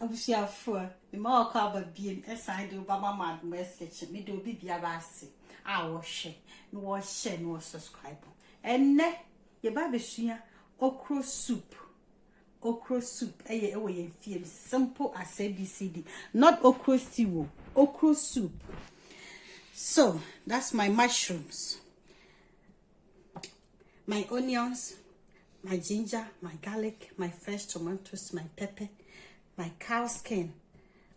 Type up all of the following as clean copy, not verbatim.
Abusia for the more cover being aside to Baba West Kitchen, me do be biabasi. I wash no share, no subscribe. And ne, your baby shia, okra soup. Okra soup, away feel simple as ABCD. Not okra stew, okra soup. So, that's my mushrooms, my onions, my ginger, my garlic, my fresh tomatoes, my pepper, my cow skin.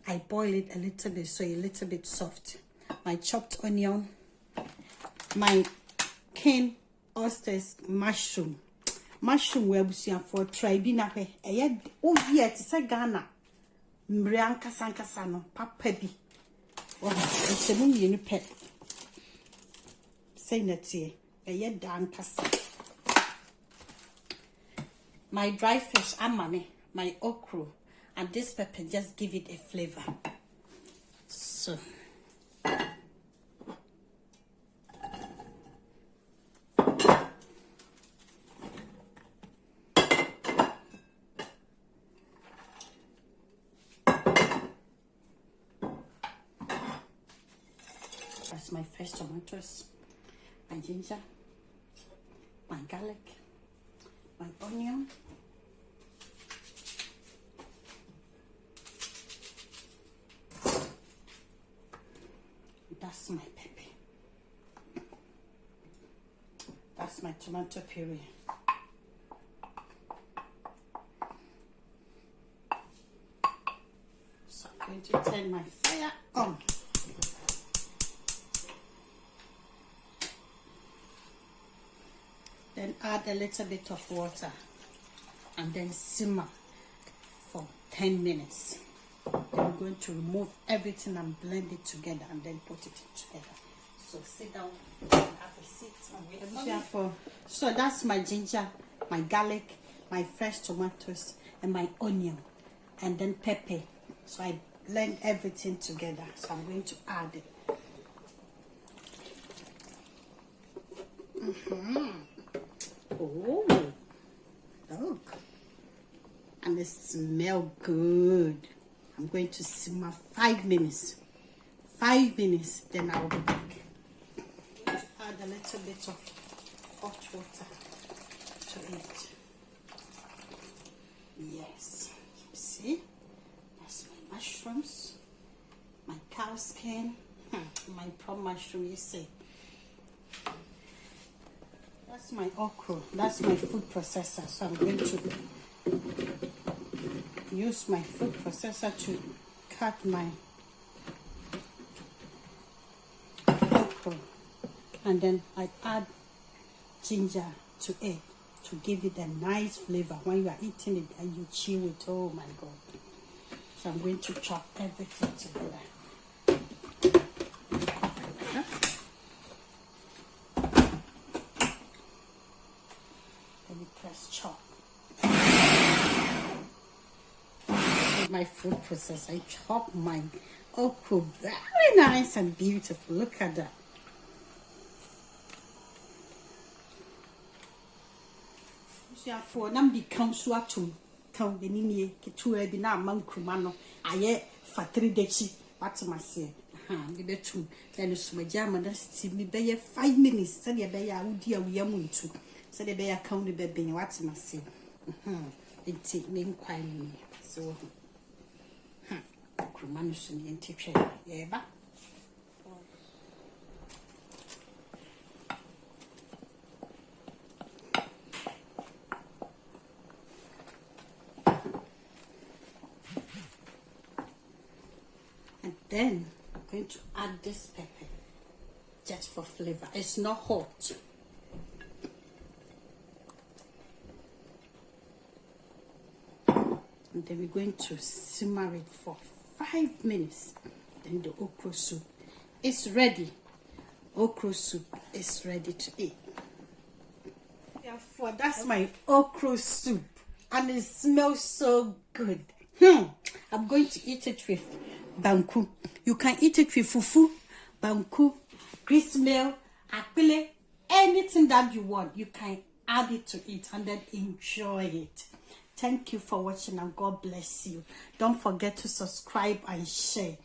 I boil it a little bit so a little bit soft. My chopped onion, my cane oysters, mushroom where we see for tribina. Oh, it's a Ghana. Mbrianka Sankasano, Papa B. Oh, it's a moon pet. Say that here. A yet down cassa. My dry fish, amane, my okra, and this pepper just give it a flavor. So. That's my fresh tomatoes, my ginger, my garlic, my onion, that's my pepper, that's my tomato puree. So I'm going to turn my fire on. Then add a little bit of water and then simmer for 10 minutes. Then I'm going to remove everything and blend it together and then put it together. So sit down and have a seat and wait for me. So that's my ginger, my garlic, my fresh tomatoes and my onion and then pepper. So I blend everything together. So I'm going to add it. Oh, look, and it smells good. I'm going to simmer 5 minutes. 5 minutes, then I'll be back. I'm going to add a little bit of hot water to it. Yes, you see, that's my mushrooms, my cow skin, my prawn mushroom, you see. That's my okra. That's my food processor. So I'm going to use my food processor to cut my okra. And then I add ginger to it to give it a nice flavor. When you are eating it and you chew it, oh my God. So I'm going to chop everything together. Press chop. My food processor, I chop my okra very nice and beautiful. Look at that. For them be council to count the nini to a dinner among Crumano. I yet for 3 days. What's my say? The bedroom. Then it's my jam that's me by 5 minutes. Said ya by a dear we are moving to. So the bear count the baby, what's my say? It's name quietly. So, Crumanus and teacher, yeah, and then I'm going to add this pepper just for flavor. It's not hot. And then we're going to simmer it for 5 minutes. Then the okra soup is ready. Okra soup is ready to eat. Therefore, that's my okra soup. And it smells so good. I'm going to eat it with banku. You can eat it with fufu, banku, gristmill, akpile, anything that you want. You can add it to it and then enjoy it. Thank you for watching, and God bless you. Don't forget to subscribe and share.